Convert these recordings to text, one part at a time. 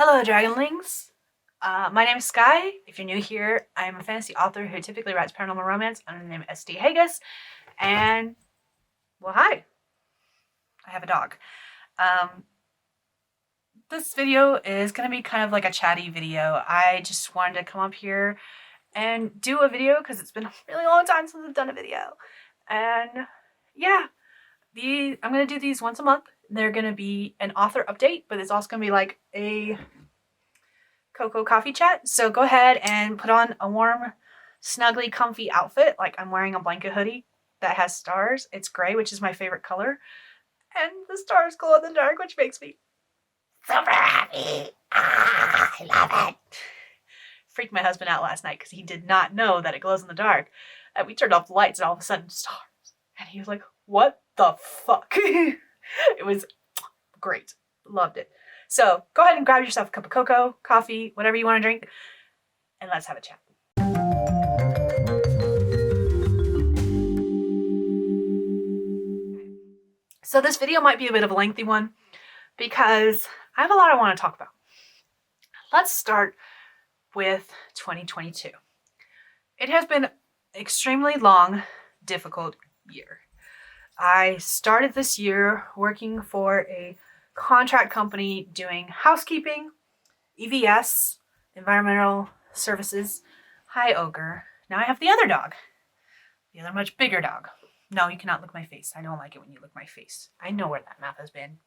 Hello, Dragonlings. My name is Skye. If you're new here, I'm a fantasy author who typically writes paranormal romance under the name SD Hegyes. And, well, hi. I have a dog. This video is going to be kind of like a chatty video. I just wanted to come up here and do a video because it's been a really long time since I've done a video. And, yeah, I'm going to do these once a month. They're going to be an author update, but it's also going to be like a cocoa coffee chat. So go ahead and put on a warm, snuggly, comfy outfit. Like I'm wearing a blanket hoodie that has stars. It's gray, which is my favorite color. And the stars glow in the dark, which makes me super happy. I love it. Freaked my husband out last night because he did not know that it glows in the dark. And we turned off the lights and all of a sudden stars. And he was like, what the fuck? It was great. Loved it. So go ahead and grab yourself a cup of cocoa, coffee, whatever you want to drink, and let's have a chat. So this video might be a bit of a lengthy one because I have a lot I want to talk about. Let's start with 2022. It has been an extremely long, difficult year. I started this year working for a contract company doing housekeeping, EVS, environmental services. Hi, Ogre. Now I have the other dog. The other much bigger dog. No, you cannot lick my face. I don't like it when you lick my face. I know where that mouth has been.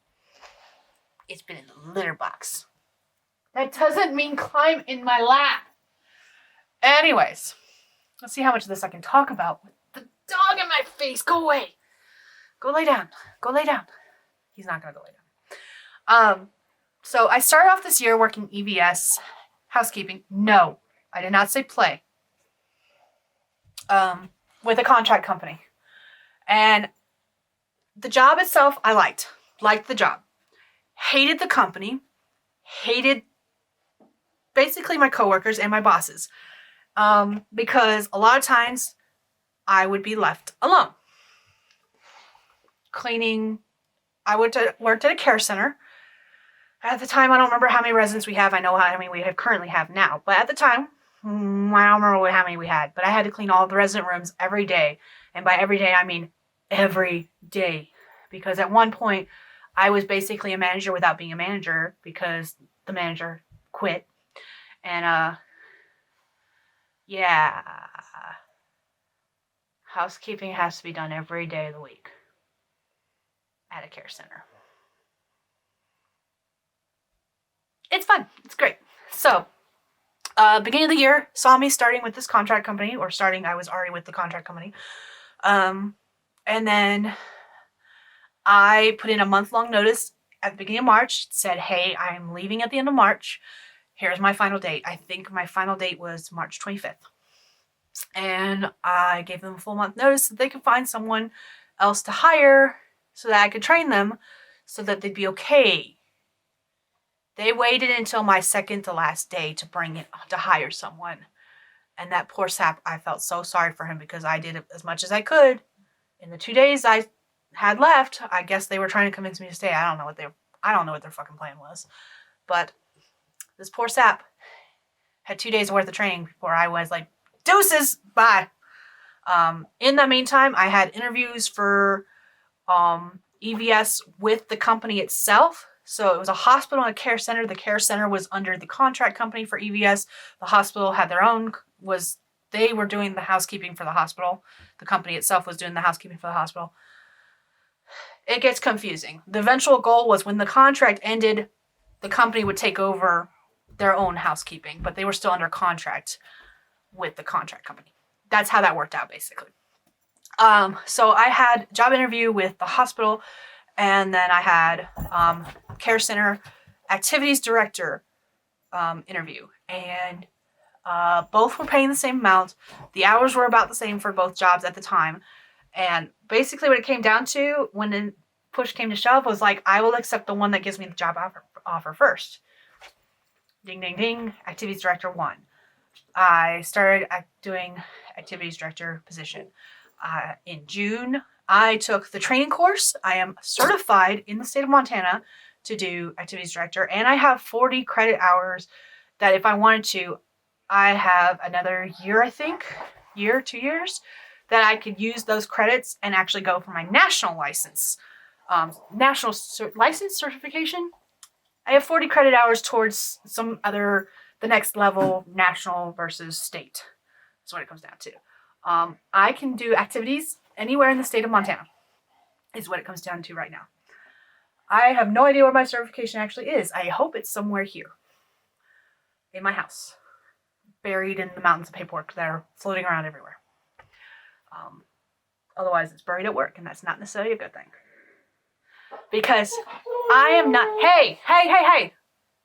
It's been in the litter box. That doesn't mean climb in my lap. Anyways, let's see how much of this I can talk about with the dog in my face. Go away. Go lay down. Go lay down. He's not going to go lay down. So I started off this year working EVS, housekeeping. No, I did not say play. With a contract company. And the job itself, I liked the job. Hated the company. Hated basically my coworkers and my bosses. Because a lot of times I would be left alone. Cleaning. I worked at a care center. At the time, I don't remember how many residents we have. I know how many we currently have now. But at the time, I don't remember how many we had. But I had to clean all the resident rooms every day. And by every day, I mean every day. Because at one point, I was basically a manager without being a manager because the manager quit. And, yeah. Housekeeping has to be done every day of the week at a care center. It's fun. It's great. So, beginning of the year, saw me starting with this contract company, I was already with the contract company. And then I put in a month-long notice at the beginning of March, said, hey, I'm leaving at the end of March. Here's my final date. I think my final date was March 25th. And I gave them a full month notice that they could find someone else to hire so that I could train them so that they'd be okay. They waited until my second to last day to hire someone. And that poor sap, I felt so sorry for him because I did as much as I could. In the 2 days I had left, I guess they were trying to convince me to stay. I don't know what their fucking plan was. But this poor sap had 2 days worth of training before I was like, deuces, bye. In the meantime, I had interviews for EVS with the company itself. So it was a hospital and a care center. The care center was under the contract company for EVS. The hospital had their own, they were doing the housekeeping for the hospital. The company itself was doing the housekeeping for the hospital. It gets confusing. The eventual goal was when the contract ended, the company would take over their own housekeeping, but they were still under contract with the contract company. That's how that worked out, basically. So I had a job interview with the hospital, and then I had care center activities director interview. And both were paying the same amount. The hours were about the same for both jobs at the time. And basically what it came down to when the push came to shove was like, I will accept the one that gives me the job offer first. Ding, ding, ding. Activities director 1. I started doing activities director position. In June, I took the training course. I am certified in the state of Montana to do activities director, and I have 40 credit hours that if I wanted to, I have another year, I think, 2 years, that I could use those credits and actually go for my national license. License certification. I have 40 credit hours towards the next level, national versus state. That's what it comes down to. I can do activities anywhere in the state of Montana, is what it comes down to right now. I have no idea where my certification actually is. I hope it's somewhere here in my house, buried in the mountains of paperwork that are floating around everywhere. Otherwise, it's buried at work, and that's not necessarily a good thing. Because I am not... Hey!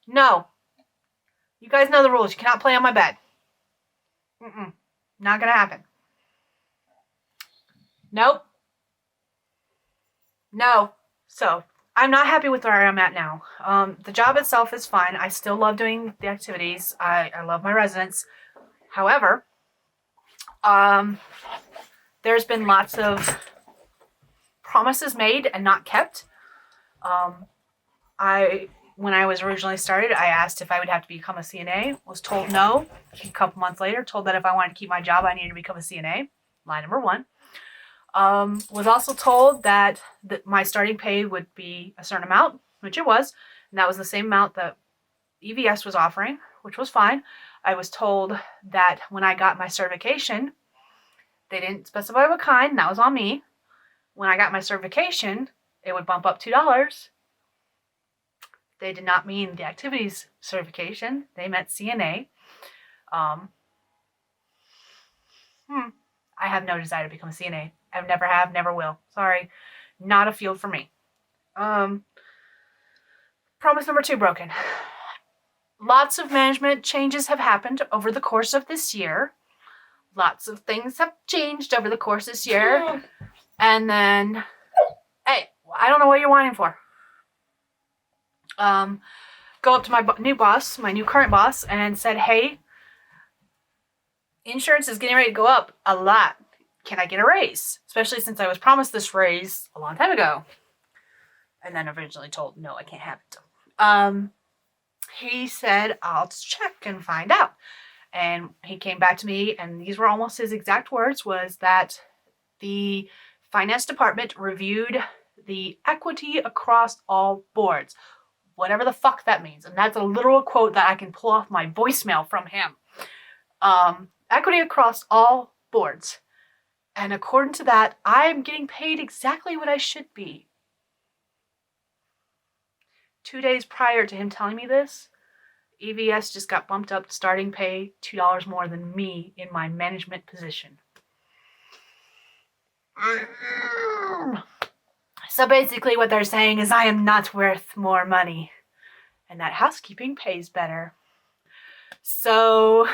No. You guys know the rules. You cannot play on my bed. Not gonna happen. Nope. No. So, I'm not happy with where I'm at now. The job itself is fine. I still love doing the activities. I love my residents. However, there's been lots of promises made and not kept. When I was originally started, I asked if I would have to become a CNA. Was told no. A couple months later, told that if I wanted to keep my job, I needed to become a CNA. Lie number one. Was also told that my starting pay would be a certain amount, which it was. And that was the same amount that EVS was offering, which was fine. I was told that when I got my certification, they didn't specify what kind. That was on me. When I got my certification, it would bump up $2. They did not mean the activities certification. They meant CNA. I have no desire to become a CNA. I never have, never will. Sorry. Not a field for me. Promise number 2 broken. Lots of management changes have happened over the course of this year. Lots of things have changed over the course of this year. And then, hey, I don't know what you're whining for. Go up to my new boss, my new current boss, and said, hey, insurance is getting ready to go up a lot. Can I get a raise? Especially since I was promised this raise a long time ago. And then eventually told, no, I can't have it. He said, I'll check and find out. And he came back to me, and these were almost his exact words, was that the finance department reviewed the equity across all boards. Whatever the fuck that means. And that's a literal quote that I can pull off my voicemail from him. Equity across all boards. And according to that, I'm getting paid exactly what I should be. 2 days prior to him telling me this, EVS just got bumped up starting pay $2 more than me in my management position. So basically what they're saying is I am not worth more money and that housekeeping pays better. So,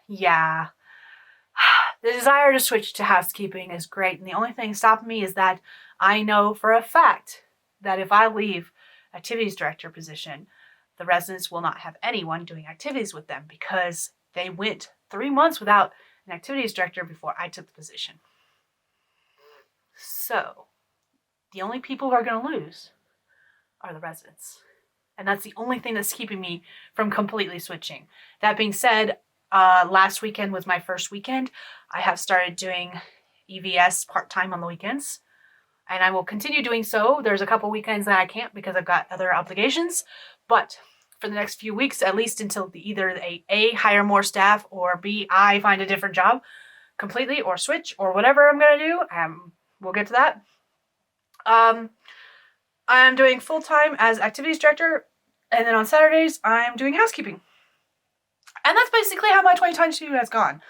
yeah. The desire to switch to housekeeping is great, and the only thing stopping me is that I know for a fact that if I leave activities director position, the residents will not have anyone doing activities with them because they went 3 months without an activities director before I took the position. So, the only people who are going to lose are the residents. And that's the only thing that's keeping me from completely switching. That being said, last weekend was my first weekend. I have started doing EVS part-time on the weekends. And I will continue doing so. There's a couple weekends that I can't because I've got other obligations. But for the next few weeks, at least until either A, hire more staff, or B, I find a different job completely, or switch, or whatever I'm going to do. We'll get to that. I'm doing full-time as activities director, and then on Saturdays, I'm doing housekeeping. And that's basically how my 2022 has gone.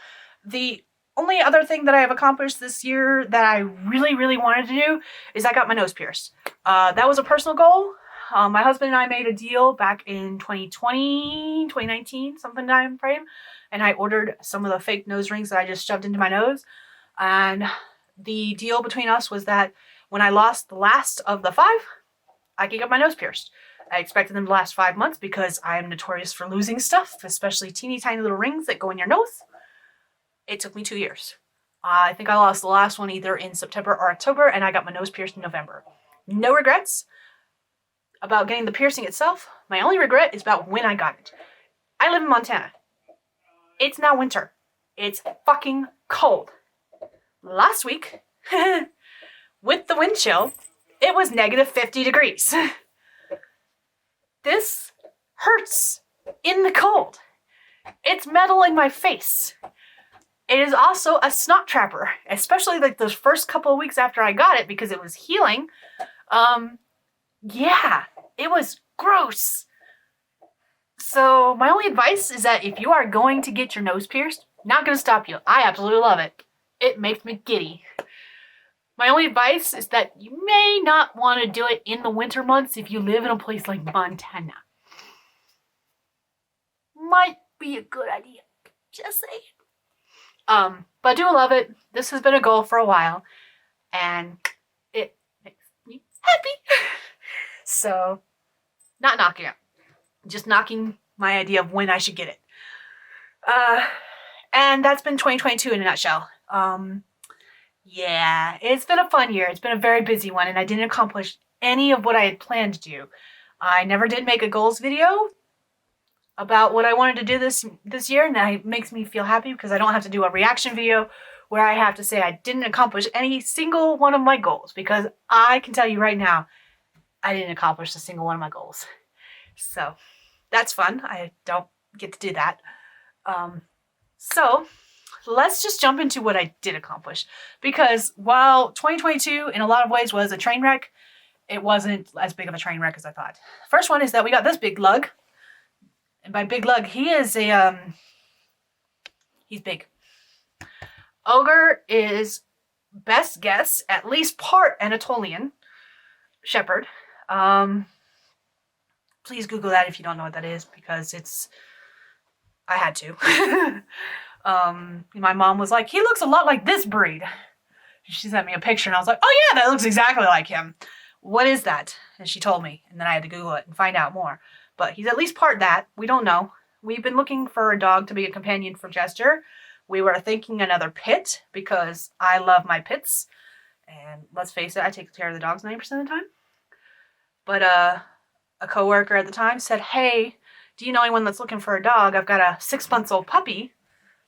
The only other thing that I have accomplished this year that I really, really wanted to do is I got my nose pierced. That was a personal goal. My husband and I made a deal back in 2019, something time frame, and I ordered some of the fake nose rings that I just shoved into my nose. And the deal between us was that when I lost the last of the 5, I could get my nose pierced. I expected them to last 5 months because I am notorious for losing stuff, especially teeny tiny little rings that go in your nose. It took me 2 years. I think I lost the last one either in September or October, and I got my nose pierced in November. No regrets. about getting the piercing itself. My only regret is about when I got it. I live in Montana. It's now winter. It's fucking cold. Last week, with the wind chill, it was negative 50 degrees. This hurts in the cold. It's metal in my face. It is also a snot trapper, especially like those first couple of weeks after I got it because it was healing. Yeah, it was gross. So my only advice is that if you are going to get your nose pierced, not going to stop you. I absolutely love it. It makes me giddy. My only advice is that you may not want to do it in the winter months if you live in a place like Montana. Might be a good idea. Just saying. But I do love it. This has been a goal for a while, and it makes me happy. So, not knocking it. Just knocking my idea of when I should get it. And that's been 2022 in a nutshell. Yeah, it's been a fun year. It's been a very busy one, and I didn't accomplish any of what I had planned to do. I never did make a goals video about what I wanted to do this year, and that makes me feel happy because I don't have to do a reaction video where I have to say I didn't accomplish any single one of my goals, because I can tell you right now, I didn't accomplish a single one of my goals. So that's fun. I don't get to do that. So let's just jump into what I did accomplish, because while 2022 in a lot of ways was a train wreck, it wasn't as big of a train wreck as I thought. First one is that we got this big lug. And by big lug, he is he's big. Ogre is best guess, at least part Anatolian Shepherd. Please Google that if you don't know what that is, because I had to. My mom was like, he looks a lot like this breed. She sent me a picture and I was like, oh yeah, that looks exactly like him. What is that? And she told me, and then I had to Google it and find out more. But he's at least part that. We don't know. We've been looking for a dog to be a companion for Jester. We were thinking another pit, because I love my pits. And let's face it, I take care of the dogs 90% of the time. But a coworker at the time said, hey, do you know anyone that's looking for a dog? I've got a 6-month-old puppy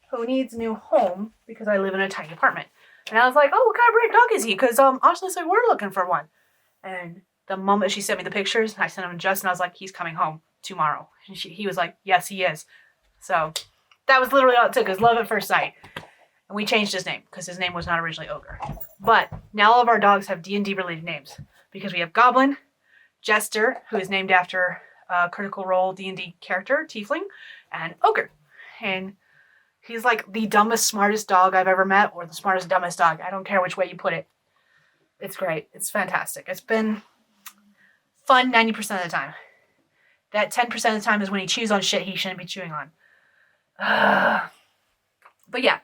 who needs a new home because I live in a tiny apartment. And I was like, oh, what kind of breed dog is he? Because honestly, so we're looking for one. And the moment she sent me the pictures, I sent him to Justin. I was like, he's coming home tomorrow. And he was like, yes, he is. So that was literally all it took, is love at first sight. And we changed his name because his name was not originally Ogre. But now all of our dogs have D&D related names, because we have Goblin, Jester, who is named after a Critical Role D&D character, Tiefling, and Ogre. And he's like the dumbest, smartest dog I've ever met, or the smartest, dumbest dog. I don't care which way you put it. It's great. It's fantastic. It's been fun 90% of the time. That 10% of the time is when he chews on shit he shouldn't be chewing on. But yeah.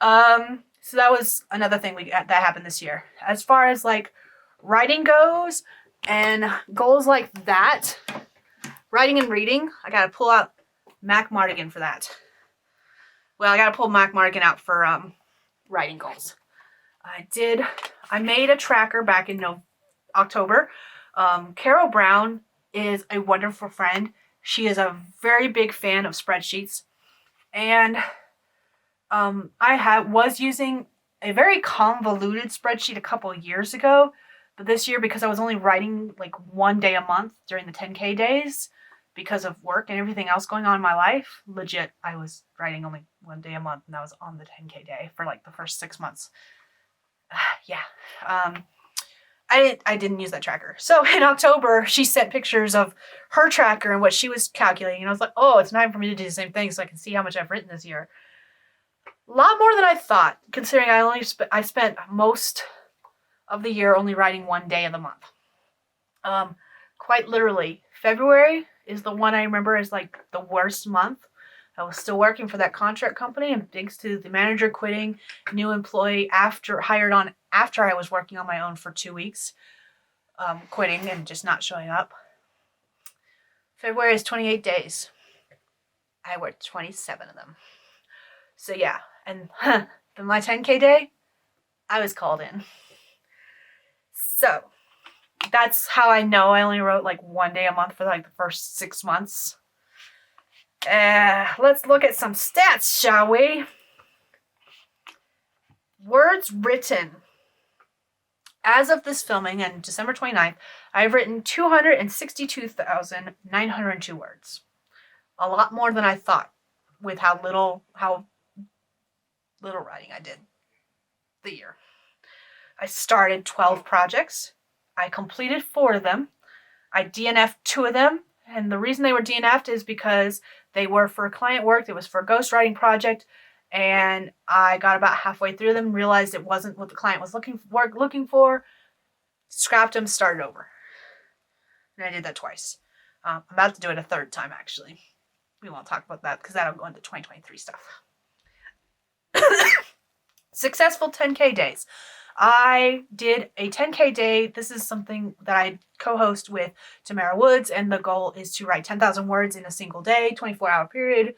So that was another thing that happened this year. As far as like writing goes and goals like that, writing and reading, I gotta pull out Mac Mardigan for that. Well, I gotta pull Mac Mardigan out for writing goals. I made a tracker back in October. Carrow Brown is a wonderful friend. She is a very big fan of spreadsheets. And I was using a very convoluted spreadsheet a couple years ago. But this year, because I was only writing like one day a month during the 10K days, because of work and everything else going on in my life, legit, I was writing only one day a month, and that was on the 10K day for like the first 6 months. Yeah. I didn't use that tracker. So in October, she sent pictures of her tracker and what she was calculating. And I was like, oh, it's time for me to do the same thing so I can see how much I've written this year. A lot more than I thought, considering I spent most of the year only writing one day of the month. Quite literally, February is the one I remember as like the worst month. I was still working for that contract company, and thanks to the manager quitting, new employee hired on after I was working on my own for 2 weeks, quitting and just not showing up. February is 28 days. I worked 27 of them. So yeah, and my 10K day, I was called in. So that's how I know I only wrote like 1 day a month for like the first 6 months. Let's look at some stats, shall we? Words written. As of this filming on December 29th, I've written 262,902 words. A lot more than I thought with how little writing I did the year. I started 12 projects. I completed 4 of them. I DNF'd 2 of them. And the reason they were DNF'd is because they were for client work. It was for a ghostwriting project. And I got about halfway through them, realized it wasn't what the client was looking for, scrapped them, started over. And I did that twice. I'm about to do it a 3rd time, actually. We won't talk about that because that'll go into 2023 stuff. Successful 10K days. I did a 10K day. This is something that I co-host with Tamara Woods, and the goal is to write 10,000 words in a single day, 24-hour period.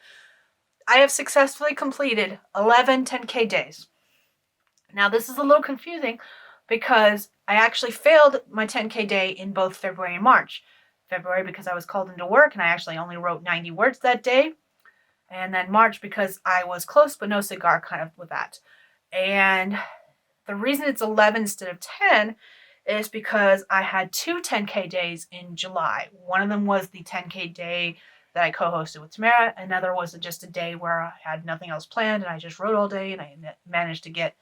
I have successfully completed 11 10K days. Now, this is a little confusing because I actually failed my 10K day in both February and March. February because I was called into work and I actually only wrote 90 words that day. And then March because I was close but no cigar, kind of with that. And the reason it's 11 instead of 10 is because I had 2 10K days in July. One of them was the 10K day that I co-hosted with Tamara. Another was just a day where I had nothing else planned and I just wrote all day and I managed to get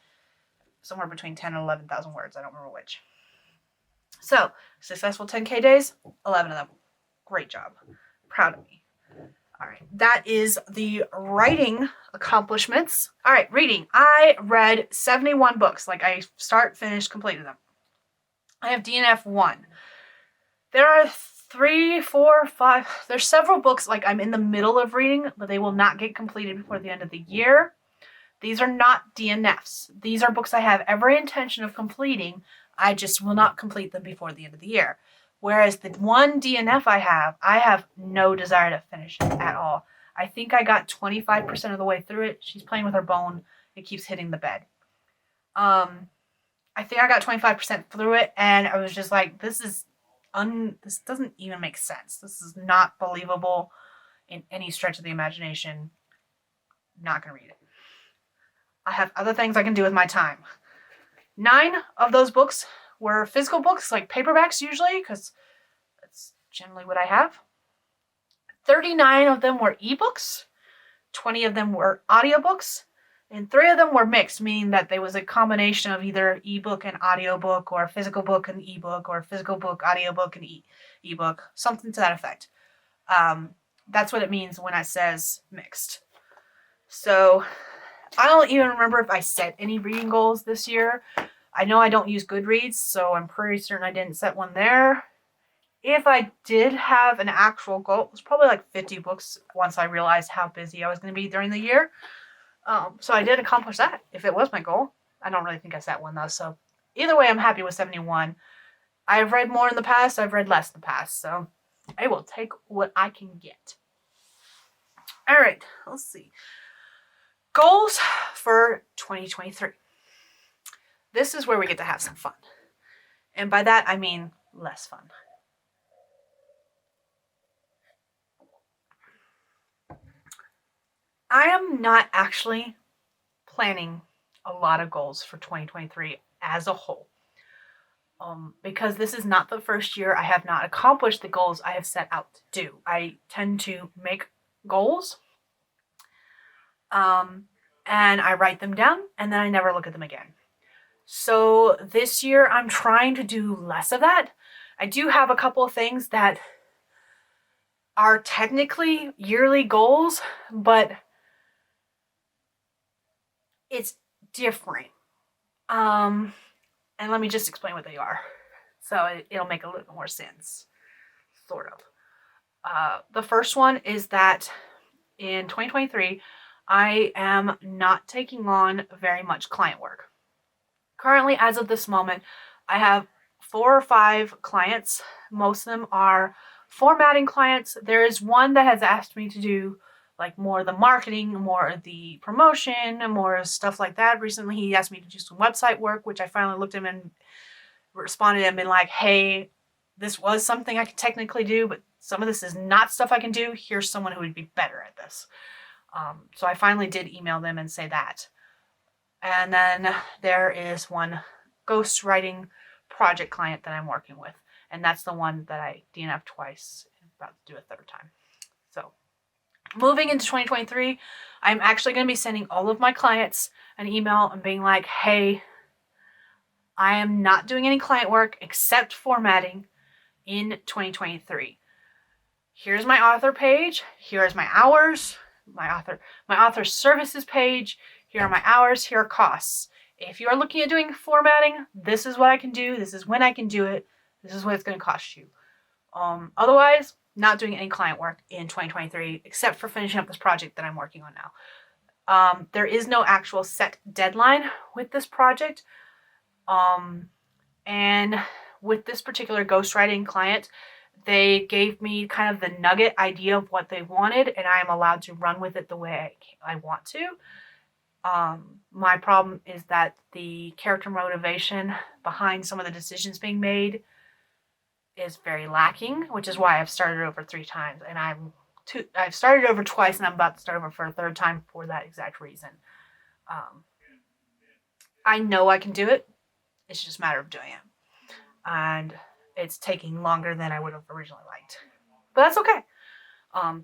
somewhere between 10 and 11,000 words. I don't remember which. So, successful 10K days, 11 of them. Great job. Proud of me. All right, that is the writing accomplishments. All right, reading. I read 71 books. Like I start, finish, completed them. I have DNF 1. There are 3, 4, 5. There's several books like I'm in the middle of reading, but they will not get completed before the end of the year. These are not DNFs. These are books I have every intention of completing. I just will not complete them before the end of the year. Whereas the one DNF I have no desire to finish it at all. I think I got 25% of the way through it. She's playing with her bone. It keeps hitting the bed. I think I got 25% through it, and I was just like, this doesn't even make sense. This is not believable in any stretch of the imagination. Not going to read it. I have other things I can do with my time. 9 of those books were physical books, like paperbacks usually, because that's generally what I have. 39 of them were ebooks. 20 of them were audiobooks. And 3 of them were mixed, meaning that there was a combination of either ebook and audiobook, or physical book and ebook, or physical book, audiobook, and ebook. Something to that effect. That's what it means when it says mixed. So I don't even remember if I set any reading goals this year. I know I don't use Goodreads, so I'm pretty certain I didn't set one there. If I did have an actual goal, it was probably like 50 books once I realized how busy I was going to be during the year. So I did accomplish that, if it was my goal. I don't really think I set one, though, so either way, I'm happy with 71. I've read more in the past, I've read less in the past, so I will take what I can get. All right, let's see. Goals for 2023. This is where we get to have some fun. And by that, I mean less fun. I am not actually planning a lot of goals for 2023 as a whole. Because this is not the first year I have not accomplished the goals I have set out to do. I tend to make goals, and I write them down, and then I never look at them again. So this year, I'm trying to do less of that. I do have a couple of things that are technically yearly goals, but it's different. And let me just explain what they are. So it'll make a little bit more sense. Sort of. The first one is that in 2023, I am not taking on very much client work. Currently, as of this moment, I have 4 or 5 clients. Most of them are formatting clients. There is one that has asked me to do like more of the marketing, more of the promotion, more stuff like that. Recently, he asked me to do some website work, which I finally looked at him and responded and been like, hey, this was something I could technically do, but some of this is not stuff I can do. Here's someone who would be better at this. So I finally did email them and say that. And then there is one ghostwriting project client that I'm working with. And that's the one that I DNF'd twice. I'm about to do a third time. So moving into 2023, I'm actually going to be sending all of my clients an email and being like, hey, I am not doing any client work except formatting in 2023. Here's my author page. Here's my hours, my author services page. Here are my hours. Here are costs. If you are looking at doing formatting, this is what I can do. This is when I can do it. This is what it's going to cost you. Otherwise, not doing any client work in 2023, except for finishing up this project that I'm working on now. There is no actual set deadline with this project. And with this particular ghostwriting client, they gave me kind of the nugget idea of what they wanted, and I am allowed to run with it the way I want to. My problem is that the character motivation behind some of the decisions being made is very lacking, which is why I've started over 3 times, and I've started over twice, and I'm about to start over for a third time for that exact reason. I know I can do it. It's just a matter of doing it. And it's taking longer than I would have originally liked. But that's okay.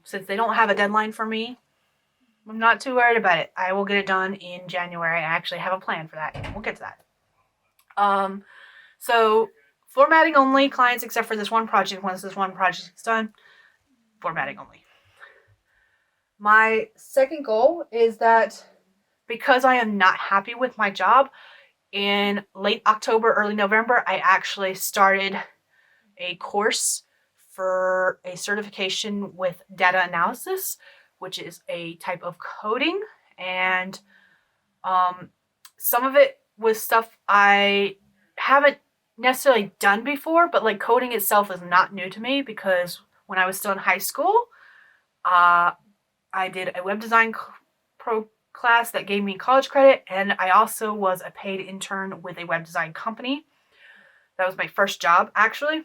Since they don't have a deadline for me, I'm not too worried about it. I will get it done in January. I actually have a plan for that. We'll get to that. So formatting only clients except for this one project. Once this one project is done, formatting only. My second goal is that because I am not happy with my job, in late October, early November, I actually started a course for a certification with data analysis, which is a type of coding. And some of it was stuff I haven't necessarily done before, but like coding itself is not new to me because when I was still in high school, I did a web design class that gave me college credit, and I also was a paid intern with a web design company. That was my first job, actually.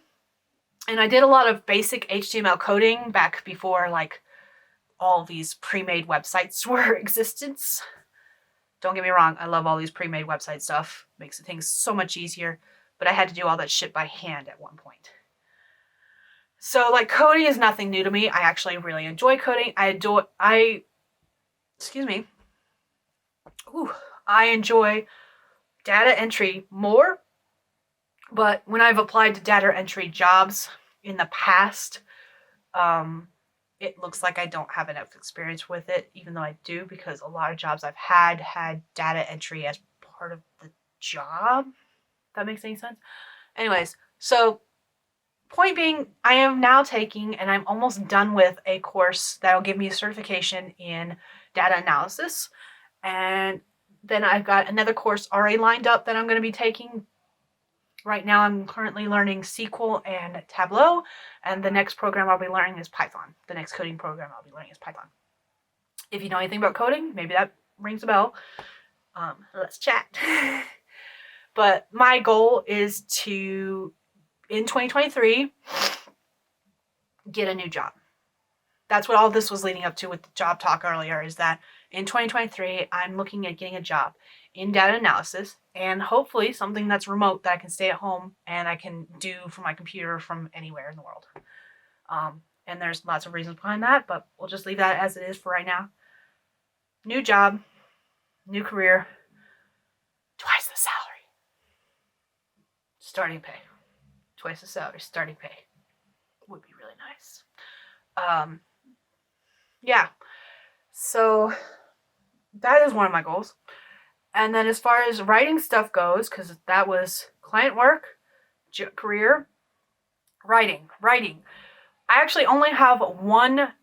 And I did a lot of basic HTML coding back before like all these pre-made websites were existence. Don't get me wrong, I love all these pre-made website stuff. Makes things so much easier, but I had to do all that shit by hand at one point. So like coding is nothing new to me. I actually really enjoy coding. I enjoy data entry more, but when I've applied to data entry jobs in the past, it looks like I don't have enough experience with it, even though I do, because a lot of jobs I've had data entry as part of the job. If that makes any sense? Anyways, so point being, I am now taking, and I'm almost done with, a course that will give me a certification in data analysis. And then I've got another course already lined up that I'm going to be taking. Right now I'm currently learning SQL and Tableau, and the next program I'll be learning is Python. The next coding program I'll be learning is Python. If you know anything about coding, maybe that rings a bell. Let's chat. But my goal is to, in 2023, get a new job. That's what all this was leading up to with the job talk earlier, is that in 2023, I'm looking at getting a job in data analysis, and hopefully something that's remote that I can stay at home and I can do from my computer from anywhere in the world. And there's lots of reasons behind that, but we'll just leave that as it is for right now. New job, new career, twice the salary. Starting pay. Twice the salary, starting pay. Would be really nice. Yeah. So that is one of my goals. And then as far as writing stuff goes, because that was client work, career, writing. I actually only have one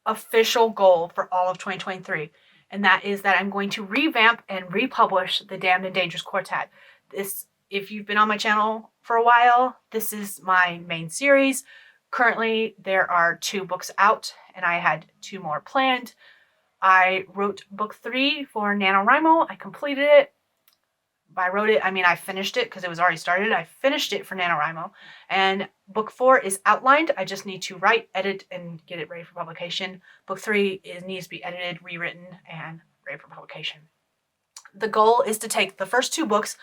official goal for all of 2023, and that is that I'm going to revamp and republish the Damned and Dangerous Quartet. This, if you've been on my channel for a while, this is my main series. Currently, there are 2 books out, and I had 2 more planned. I wrote book 3 for NaNoWriMo. I completed it I wrote it, I mean, I finished it because it was already started. I finished it for NaNoWriMo. And book 4 is outlined. I just need to write, edit, and get it ready for publication. Book 3 needs to be edited, rewritten, and ready for publication. The goal is to take the first 2 books,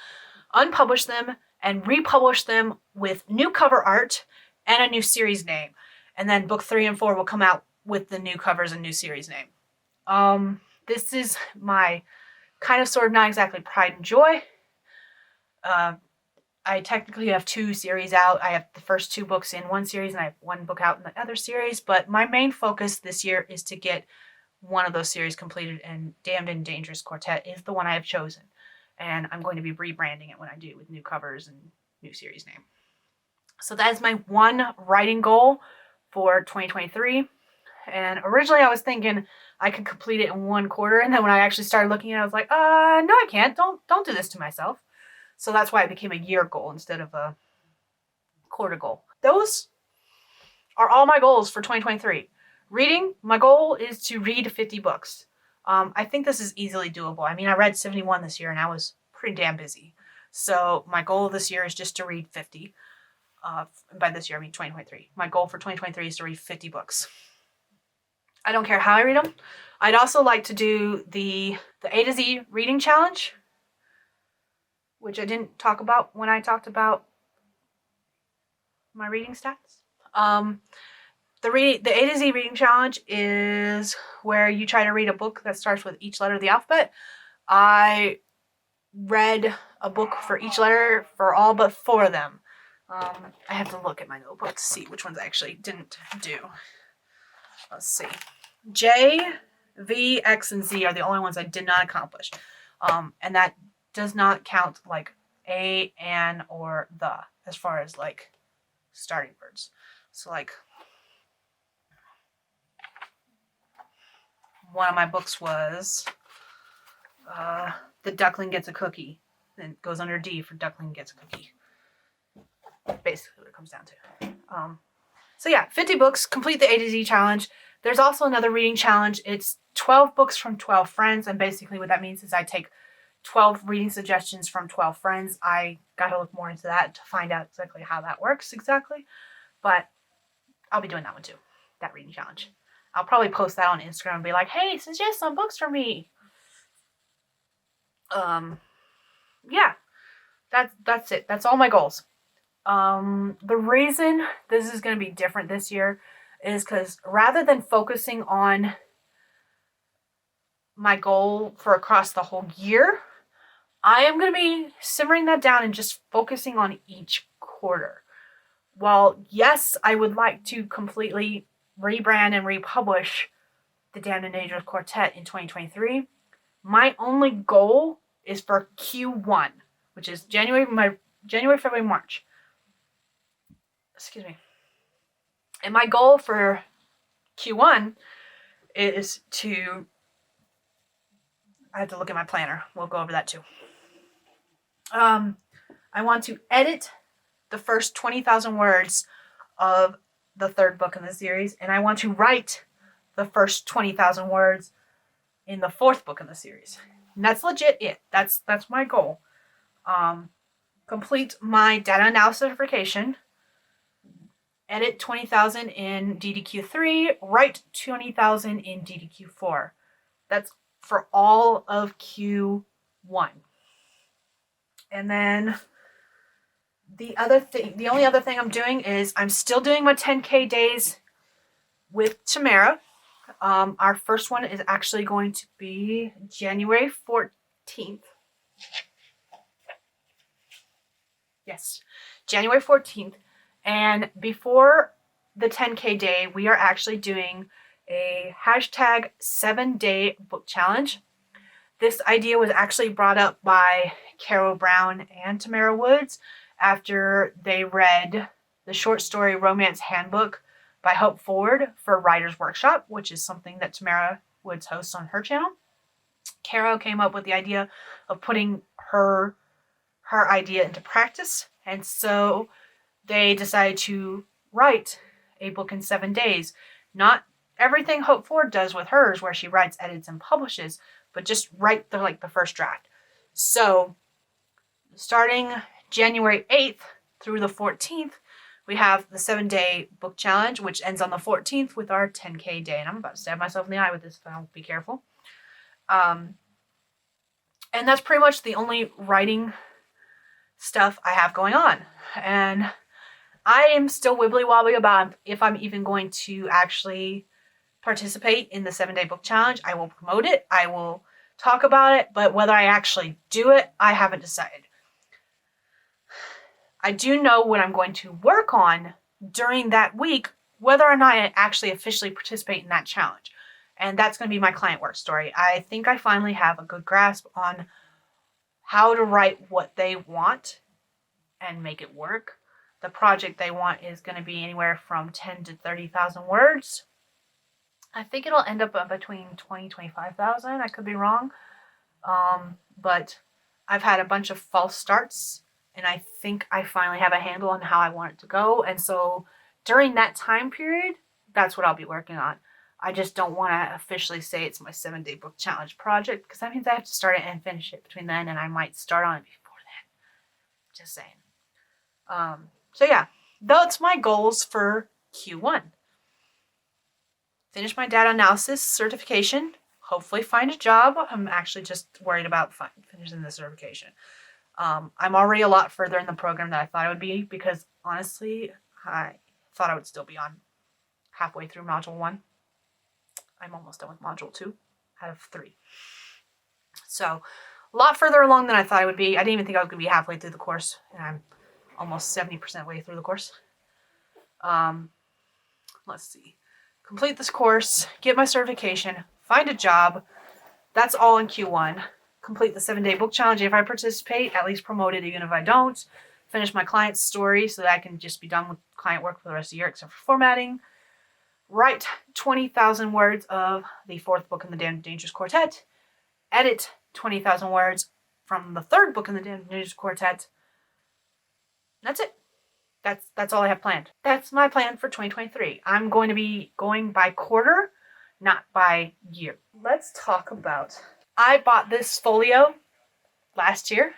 unpublish them, and republish them with new cover art and a new series name. And then book 3 and 4 will come out with the new covers and new series name. This is my kind of sort of not exactly pride and joy. I technically have 2 series out. I have the first 2 books in one series and I have 1 book out in the other series, but my main focus this year is to get one of those series completed, and Damned and Dangerous Quartet is the one I have chosen. And I'm going to be rebranding it when I do with new covers and new series name. So that is my one writing goal for 2023. And originally I was thinking I could complete it in 1 quarter, and then when I actually started looking at it, I was like, no, I can't. Don't do this to myself. So that's why it became a year goal instead of a quarter goal. Those are all my goals for 2023. Reading, my goal is to read 50 books. I think this is easily doable. I mean, I read 71 this year and I was pretty damn busy. So my goal this year is just to read 50. By this year, I mean 2023. My goal for 2023 is to read 50 books. I don't care how I read them. I'd also like to do the A to Z reading challenge, which I didn't talk about when I talked about my reading stats. The A to Z reading challenge is where you try to read a book that starts with each letter of the alphabet. I read a book for each letter for all but 4 of them. I have to look at my notebook to see which ones I actually didn't do. Let's see. J, V, X, and Z are the only ones I did not accomplish. And that does not count like A, An, or the, as far as like starting words. So like one of my books was The Duckling Gets a Cookie. Then it goes under D for Duckling Gets a Cookie. Basically what it comes down to. So yeah, 50 books, complete the A to Z challenge. There's also another reading challenge. It's 12 books from 12 friends. And basically what that means is I take 12 reading suggestions from 12 friends. I got to look more into that to find out exactly how that works exactly. But I'll be doing that one too, that reading challenge. I'll probably post that on Instagram and be like, hey, suggest some books for me. Yeah, that's it. That's all my goals. The reason this is going to be different this year is because rather than focusing on my goal for across the whole year, I am going to be simmering that down and just focusing on each quarter. While yes, I would like to completely rebrand and republish the Damned and Dangerous Quartet in 2023, my only goal is for Q1, which is January, February, March. Excuse me. And my goal for Q1 is to, I have to look at my planner. We'll go over that too. I want to edit the first 20,000 words of the 3rd book in the series, and I want to write the first 20,000 words in the 4th book in the series. And that's legit it. That's my goal. Complete my data analysis certification, edit 20,000 in DDQ3, write 20,000 in DDQ4. That's for all of Q1. And then the only other thing I'm doing is I'm still doing my 10K days with Tamara. Our first one is actually going to be January 14th. Yes, January 14th. And before the 10K day, we are actually doing a hashtag 7-day book challenge. This idea was actually brought up by Carrow Brown and Tamara Woods after they read the short story Romance Handbook by Hope Ford for Writer's Workshop, which is something that Tamara Woods hosts on her channel. Carrow came up with the idea of putting her idea into practice, and so they decided to write a book in 7 days. Not everything Hope Ford does with hers, where she writes, edits, and publishes, but just write the first draft. So starting January 8th through the 14th, we have the 7-day book challenge, which ends on the 14th with our 10K day. And I'm about to stab myself in the eye with this if I don't be careful. And that's pretty much the only writing stuff I have going on. And I am still wibbly wobbly about if I'm even going to actually participate in the 7-day book challenge. I will promote it. I will talk about it. But whether I actually do it, I haven't decided. I do know what I'm going to work on during that week, whether or not I actually officially participate in that challenge. And that's going to be my client work story. I think I finally have a good grasp on how to write what they want and make it work. The project they want is going to be anywhere from 10 to 30,000 words. I think it'll end up between 20 and 25,000. I could be wrong. But I've had a bunch of false starts, and I think I finally have a handle on how I want it to go. And so during that time period, that's what I'll be working on. I just don't want to officially say it's my 7-day book challenge project, because that means I have to start it and finish it between then, and I might start on it before then. Just saying. So yeah, that's my goals for Q1. Finish my data analysis certification. Hopefully find a job. I'm actually just worried about finishing the certification. I'm already a lot further in the program than I thought I would be, because honestly, I thought I would still be on halfway through module 1. I'm almost done with module 2 out of 3. So a lot further along than I thought I would be. I didn't even think I was going to be halfway through the course, and I'm almost 70% way through the course. Let's see. Complete this course, get my certification, find a job. That's all in Q1. Complete the 7-day book challenge if I participate, at least promote it even if I don't. Finish my client's story so that I can just be done with client work for the rest of the year except for formatting. Write 20,000 words of the 4th book in the Damn Dangerous Quartet. Edit 20,000 words from the 3rd book in the Damn Dangerous Quartet. That's it. That's all I have planned. That's my plan for 2023. I'm going to be going by quarter, not by year. Let's talk about... I bought this folio last year,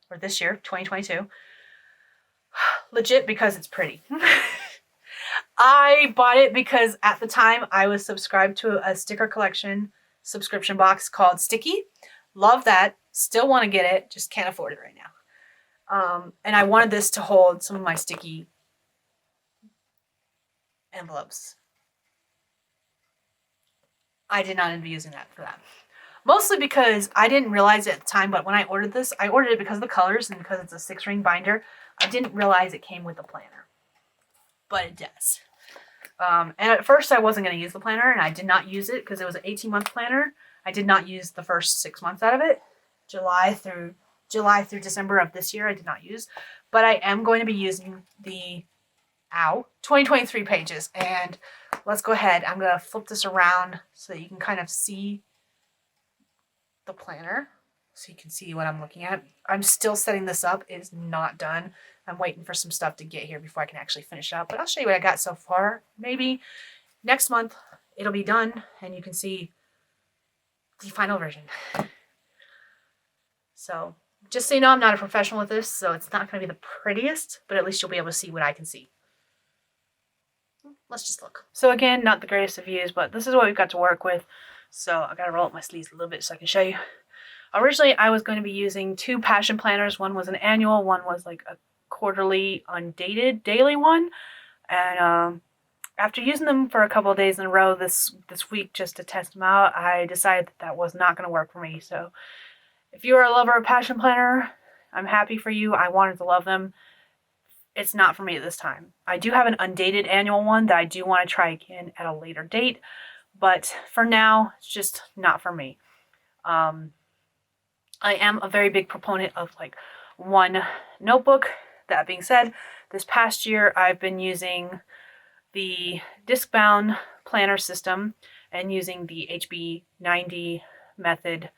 or this year, 2022, legit because it's pretty. I bought it because at the time I was subscribed to a sticker collection subscription box called Sticky. Love that. Still want to get it, just can't afford it right now. And I wanted this to hold some of my sticky envelopes. I did not end up using that for that. Mostly because I didn't realize it at the time, but when I ordered this, I ordered it because of the colors and because it's a 6-ring binder. I didn't realize it came with a planner, but it does. And at first I wasn't going to use the planner, and I did not use it because it was an 18-month planner. I did not use the first 6 months out of it. July through December of this year I did not use, but I am going to be using the 2023 pages. And let's go ahead. I'm going to flip this around so that you can kind of see the planner, so you can see what I'm looking at. I'm still setting this up. It is not done. I'm waiting for some stuff to get here before I can actually finish up, but I'll show you what I got so far. Maybe next month it'll be done and you can see the final version. So just so you know, I'm not a professional with this, so it's not going to be the prettiest, but at least you'll be able to see what I can see. Let's just look. So again, not the greatest of views, but this is what we've got to work with. So I got to roll up my sleeves a little bit so I can show you. Originally, I was going to be using 2 passion planners. One was an annual, one was like a quarterly undated daily one. And after using them for a couple of days in a row this week just to test them out, I decided that was not going to work for me. So if you are a lover of passion planner, I'm happy for you. I wanted to love them. It's not for me at this time. I do have an undated annual one that I do want to try again at a later date. But for now, it's just not for me. I am a very big proponent of like one notebook. That being said, this past year I've been using the disc-bound planner system and using the HB90 method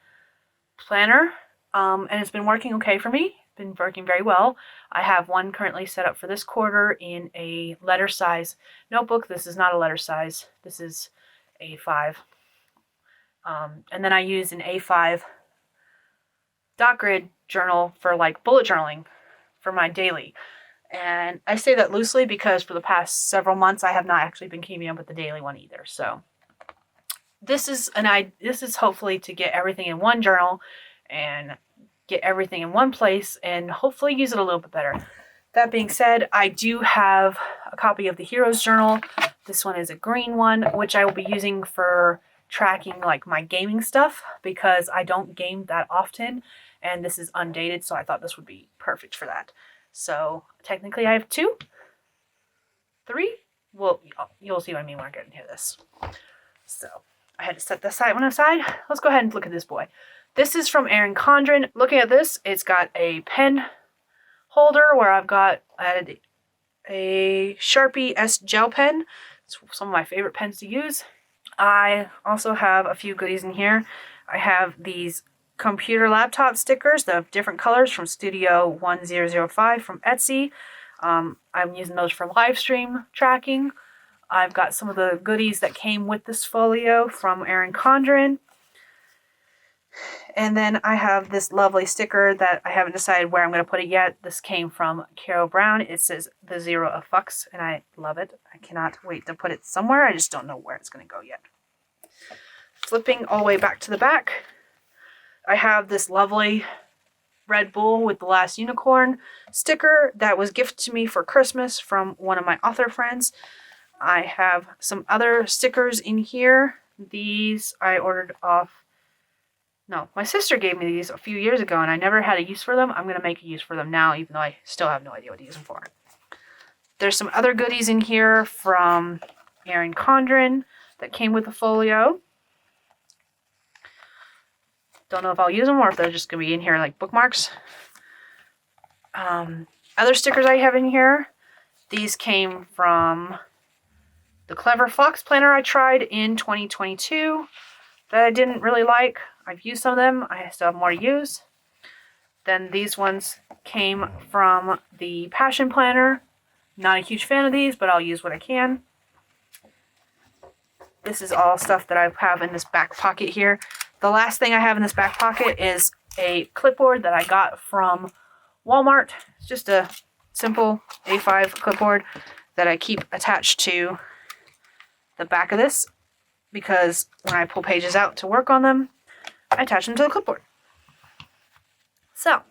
planner. And it's been working okay for me. Been working very well. I have one currently set up for this quarter in a letter size notebook. This is not a letter size. This is A5. And then I use an A5 dot grid journal for like bullet journaling for my daily. And I say that loosely because for the past several months I have not actually been keeping up with the daily one either. So this is hopefully to get everything in one journal and get everything in one place and hopefully use it a little bit better. That being said, I do have a copy of the Heroes Journal. This one is a green one, which I will be using for tracking like my gaming stuff because I don't game that often and this is undated, so I thought this would be perfect for that. So technically I have 2, 3. Well, you'll see what I mean when I get into this. So I had to set this one aside. Let's go ahead and look at this boy. This is from Erin Condren. Looking at this, it's got a pen holder where I've got added a Sharpie S gel pen. It's some of my favorite pens to use. I also have a few goodies in here. I have these computer laptop stickers that have different colors from Studio 1005 from Etsy. I'm using those for live stream tracking. I've got some of the goodies that came with this folio from Erin Condren. And then I have this lovely sticker that I haven't decided where I'm going to put it yet. This came from Carrow Brown. It says the 0 of fucks, and I love it. I cannot wait to put it somewhere. I just don't know where it's going to go yet. Flipping all the way back to the back, I have this lovely Red Bull with the last unicorn sticker that was gifted to me for Christmas from one of my author friends. I have some other stickers in here. These I ordered off. No, my sister gave me these a few years ago and I never had a use for them. I'm going to make a use for them now, even though I still have no idea what to use them for. There's some other goodies in here from Erin Condren that came with the folio. Don't know if I'll use them or if they're just going to be in here like bookmarks. Other stickers I have in here. These came from the Clever Fox Planner I tried in 2022 that I didn't really like. I've used some of them. I still have more to use. Then these ones came from the Passion Planner. Not a huge fan of these, but I'll use what I can. This is all stuff that I have in this back pocket here. The last thing I have in this back pocket is a clipboard that I got from Walmart. It's just a simple A5 clipboard that I keep attached to the back of this because when I pull pages out to work on them, I attach them to the clipboard. So,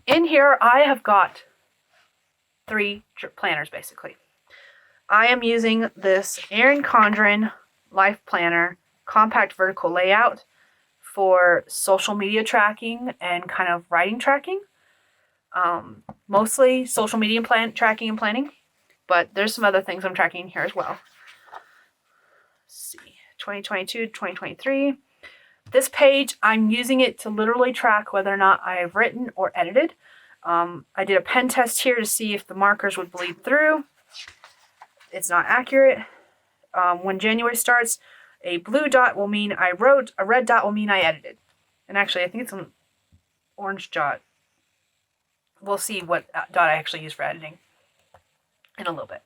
in here I have got 3 planners basically. I am using this Erin Condren LifePlanner compact vertical layout for social media tracking and kind of writing tracking. Mostly social media tracking and planning, but there's some other things I'm tracking here as well. Let's see, 2022, 2023. This page, I'm using it to literally track whether or not I've written or edited. I did a pen test here to see if the markers would bleed through. It's not accurate. When January starts, a blue dot will mean I wrote, a red dot will mean I edited. And actually, I think it's an orange dot. We'll see what dot I actually use for editing in a little bit.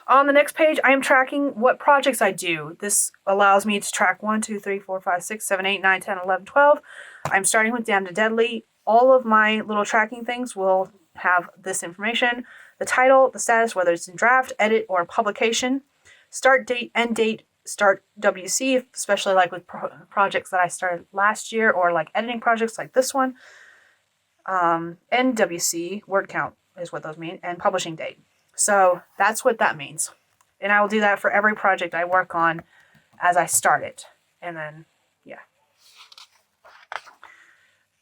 On the next page, I am tracking what projects I do. This allows me to track 1, 2, 3, 4, 5, 6, 7, 8, 9, 10, 11, 12. I'm starting with Damned to Deadly. All of my little tracking things will have this information. The title, the status, whether it's in draft, edit, or publication. Start date, end date, start WC, especially like with projects that I started last year or like editing projects like this one. End WC, word count is what those mean, and publishing date. So that's what that means. And I will do that for every project I work on as I start it. And then, yeah.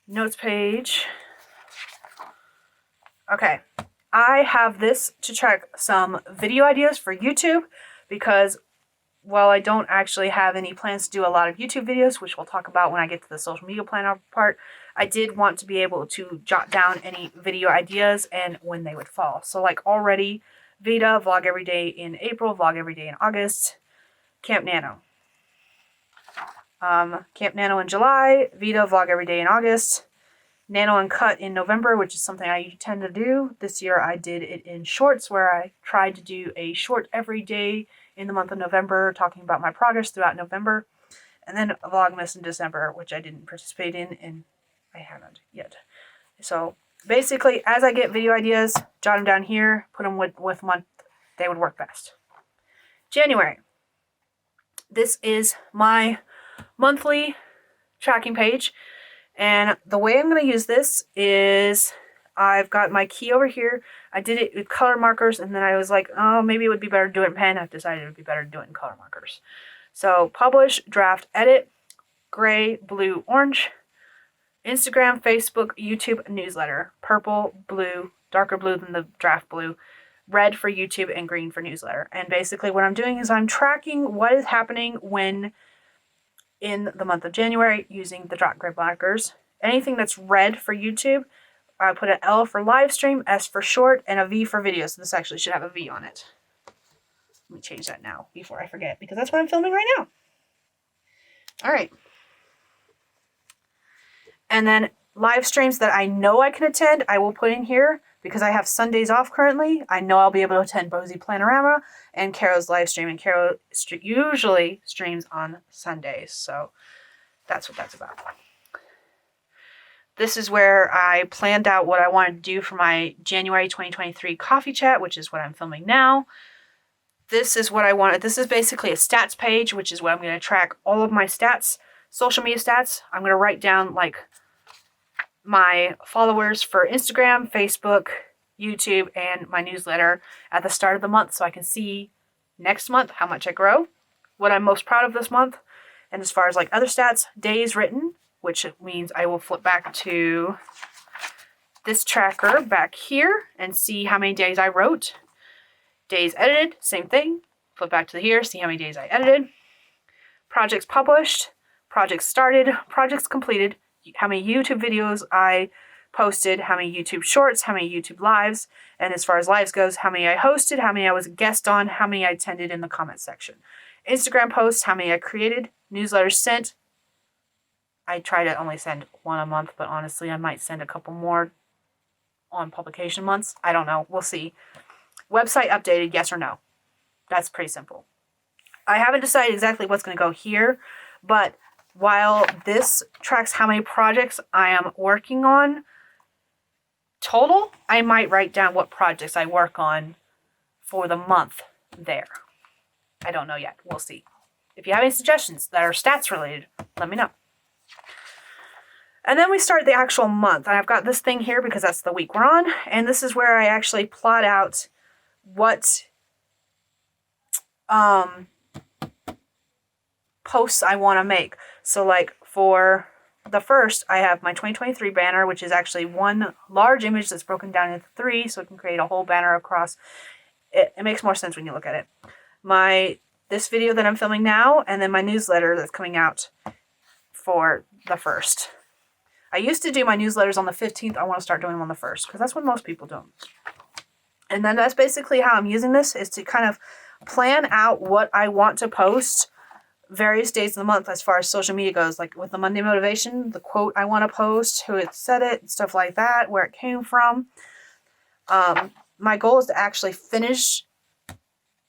Notes page. Okay. I have this to track some video ideas for YouTube because while I don't actually have any plans to do a lot of YouTube videos, which we'll talk about when I get to the social media planner part, I did want to be able to jot down any video ideas and when they would fall. So like already, Vita, vlog every day in April, vlog every day in August, Camp Nano. Camp Nano in July, Vita, vlog every day in August, Nano and Cut in November, which is something I tend to do. This year I did it in shorts where I tried to do a short every day in the month of November, talking about my progress throughout November. And then Vlogmas in December, which I didn't participate in, and I haven't yet. So basically, as I get video ideas, jot them down here, put them with month they would work best. January. This is my monthly tracking page. And the way I'm going to use this is I've got my key over here. I did it with color markers, and then I was like, oh, maybe it would be better to do it in pen. I've decided it would be better to do it in color markers. So publish, draft, edit, gray, blue, orange, Instagram, Facebook, YouTube, newsletter, purple, blue, darker blue than the draft blue, red for YouTube, and green for newsletter. And basically what I'm doing is I'm tracking what is happening when in the month of January using the drop grid markers. Anything that's red for YouTube, I put an L for live stream, S for short, and a V for video. So this actually should have a V on it. Let me change that now before I forget, because that's what I'm filming right now. All right. And then live streams that I know I can attend, I will put in here because I have Sundays off currently. I know I'll be able to attend Bozy Planorama and Carrow's live stream. And Carrow usually streams on Sundays. So that's what that's about. This is where I planned out what I wanted to do for my January 2023 coffee chat, which is what I'm filming now. This is what I wanted. This is basically a stats page, which is what I'm going to track all of my stats, social media stats. I'm going to write down like my followers for Instagram, Facebook, YouTube, and my newsletter at the start of the month so I can see next month how much I grow, what I'm most proud of this month. And as far as like other stats, days written, which means I will flip back to this tracker back here and see how many days I wrote. Days edited, same thing. Flip back to here, see how many days I edited. Projects published, projects started, projects completed, how many YouTube videos I posted, how many YouTube shorts, how many YouTube lives, and as far as lives goes, how many I hosted, how many I was a guest on, how many I attended in the comments section. Instagram posts, how many I created, newsletters sent. I try to only send one a month, but honestly, I might send a couple more on publication months. I don't know. We'll see. Website updated, yes or no. That's pretty simple. I haven't decided exactly what's going to go here, but while this tracks how many projects I am working on total, I might write down what projects I work on for the month there. I don't know yet. We'll see. If you have any suggestions that are stats related, let me know. And then we start the actual month. And I've got this thing here because that's the week we're on. And this is where I actually plot out what posts I want to make. So like for the first, I have my 2023 banner, which is actually one large image that's broken down into 3, so it can create a whole banner across. It makes more sense when you look at it. This video that I'm filming now, and then my newsletter that's coming out for the first. I used to do my newsletters on the 15th. I want to start doing them on the 1st, because that's when most people do them. And then that's basically how I'm using this, is to kind of plan out what I want to post various days of the month as far as social media goes, like with the Monday motivation, the quote I want to post, who it said it, stuff like that, where it came from. My goal is to actually finish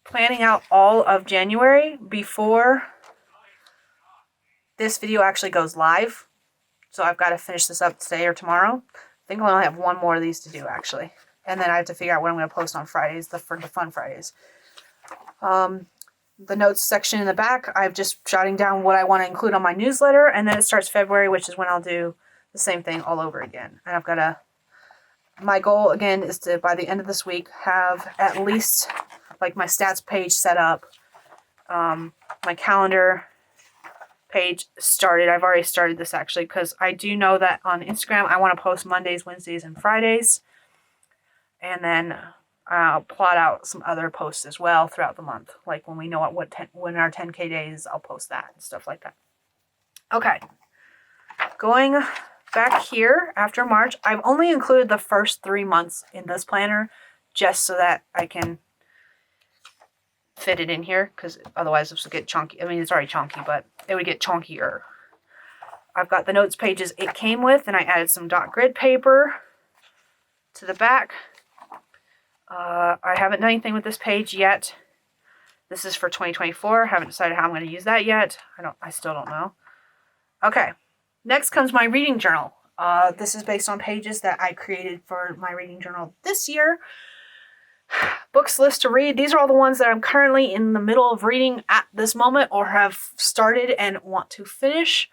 planning out all of January before this video actually goes live. So I've got to finish this up today or tomorrow. I think I only have one more of these to do actually. And then I have to figure out what I'm going to post on Fridays, the fun Fridays. The notes section in the back, I'm just jotting down what I want to include on my newsletter, and then it starts February, which is when I'll do the same thing all over again. And I've got my goal again is to, by the end of this week, have at least like my stats page set up, my calendar page started. I've already started this actually, because I do know that on Instagram, I want to post Mondays, Wednesdays, and Fridays. And then I'll plot out some other posts as well throughout the month. Like when we know when our 10K days, I'll post that and stuff like that. Okay. Going back here after March, I've only included the first 3 months in this planner just so that I can fit it in here, because otherwise this would get chunky. I mean, it's already chunky, but it would get chunkier. I've got the notes pages it came with, and I added some dot grid paper to the back. I haven't done anything with this page yet. This is for 2024. Haven't decided how I'm going to use that yet. I still don't know. Okay. Next comes my reading journal. This is based on pages that I created for my reading journal this year. Books list to read. These are all the ones that I'm currently in the middle of reading at this moment or have started and want to finish.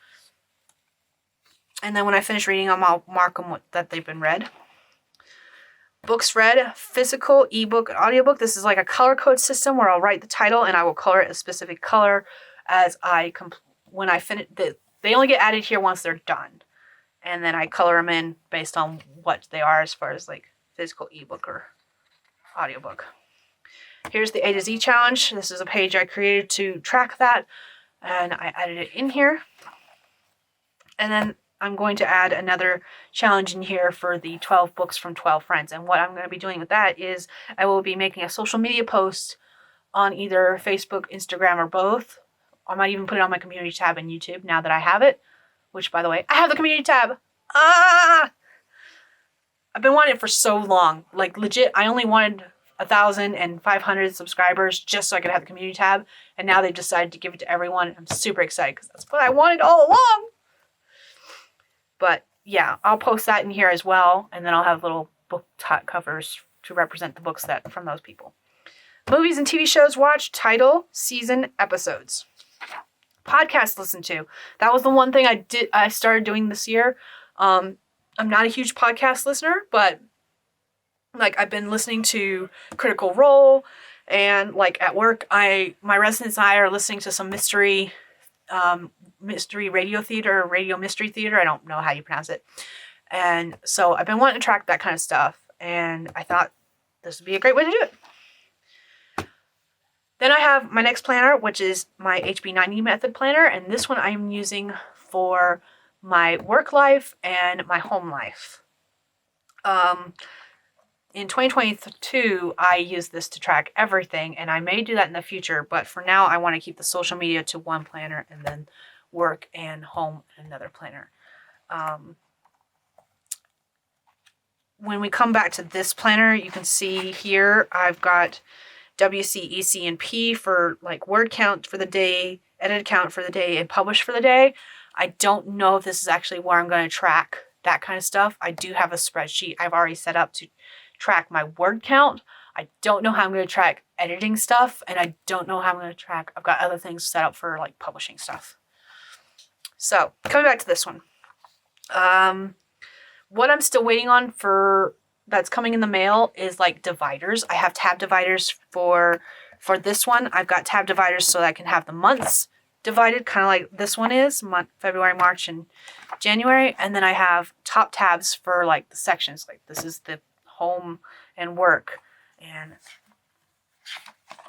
And then when I finish reading them, I'll mark them that they've been read. Books read, physical, ebook, and audiobook. This is like a color code system where I'll write the title and I will color it a specific color as when I finish. They only get added here once they're done. And then I color them in based on what they are as far as like physical, ebook, or audiobook. Here's the A to Z challenge. This is a page I created to track that. And I added it in here. And then I'm going to add another challenge in here for the 12 books from 12 friends. And what I'm going to be doing with that is I will be making a social media post on either Facebook, Instagram, or both. I might even put it on my community tab in YouTube now that I have it. Which, by the way, I have the community tab. I've been wanting it for so long. Like, legit, I only wanted 1,500 subscribers just so I could have the community tab. And now they've decided to give it to everyone. I'm super excited because that's what I wanted all along. But yeah, I'll post that in here as well. And then I'll have little book covers to represent the books from those people. Movies and TV shows watched, title, season, episodes. Podcasts listened to. That was the one thing I started doing this year. I'm not a huge podcast listener, but like I've been listening to Critical Role, and like at work, my residents and I are listening to some mystery radio theater, radio mystery theater. I don't know how you pronounce it. And so I've been wanting to track that kind of stuff. And I thought this would be a great way to do it. Then I have my next planner, which is my HB90 method planner. And this one I'm using for my work life and my home life. In 2022, I used this to track everything, and I may do that in the future, but for now, I want to keep the social media to one planner and then work and home another planner. When we come back to this planner, you can see here I've got WC, EC, and P for like word count for the day, edit count for the day, and publish for the day. I don't know if this is actually where I'm going to track that kind of stuff. I do have a spreadsheet I've already set up to track my word count. I don't know how I'm going to track editing stuff, and I don't know how I'm going to track. I've got other things set up for like publishing stuff. So coming back to this one, what I'm still waiting on for that's coming in the mail is like dividers. I have tab dividers for this one. I've got tab dividers so that I can have the months divided, kind of like this one is, February, March, and January. And then I have top tabs for like the sections. Like this is the home and work, and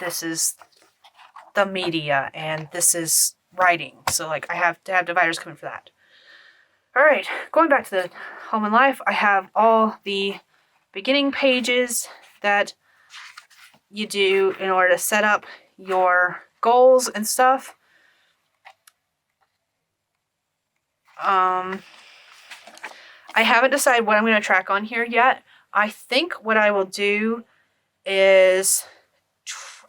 this is the media, and this is writing. So like I have tab dividers coming for that. All right, going back to the home and life, I have all the beginning pages that you do in order to set up your goals and stuff. I haven't decided what I'm going to track on here yet. I think what I will do is,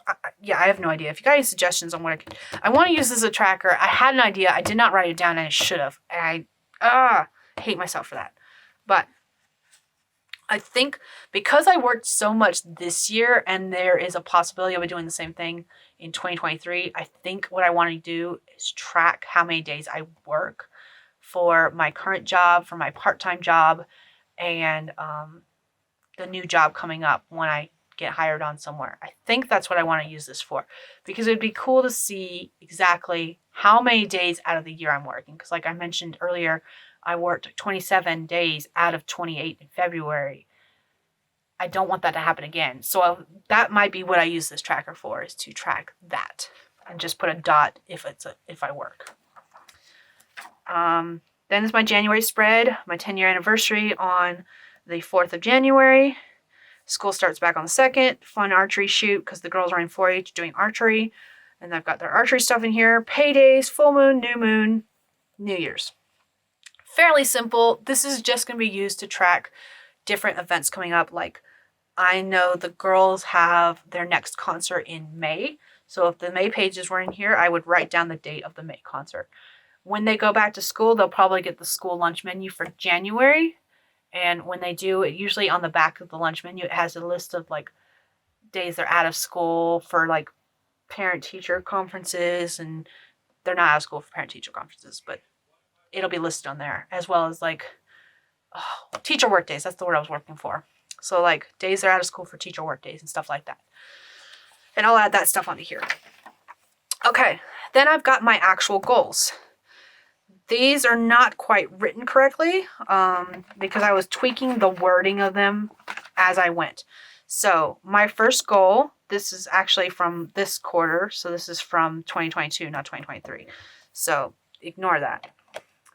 I have no idea. If you got any suggestions on what I want to use this as a tracker. I had an idea. I did not write it down, and I should have. And I hate myself for that. But I think because I worked so much this year, and there is a possibility of doing the same thing in 2023, I think what I want to do is track how many days I work for my current job, for my part-time job, and the new job coming up when I get hired on somewhere. I think that's what I want to use this for, because it would be cool to see exactly how many days out of the year I'm working. Because like I mentioned earlier, I worked 27 days out of 28 in February. I don't want that to happen again. So that might be what I use this tracker for, is to track that and just put a dot if I work. Then is my January spread, my 10-year anniversary on the 4th of January. School starts back on the 2nd. Fun archery shoot because the girls are in 4-H doing archery. And I've got their archery stuff in here. Paydays, full moon, New Year's. Fairly simple. This is just going to be used to track different events coming up. Like I know the girls have their next concert in May. So if the May pages were in here, I would write down the date of the May concert. When they go back to school, they'll probably get the school lunch menu for January. And when they do, it usually on the back of the lunch menu, it has a list of like days they're out of school for like parent-teacher conferences, and they're not out of school for parent-teacher conferences, but it'll be listed on there, as well as like teacher work days. That's the word I was working for. So like days they're out of school for teacher work days and stuff like that. And I'll add that stuff onto here. Okay, then I've got my actual goals. These are not quite written correctly because I was tweaking the wording of them as I went. So my first goal, this is actually from this quarter. So this is from 2022, not 2023. So ignore that.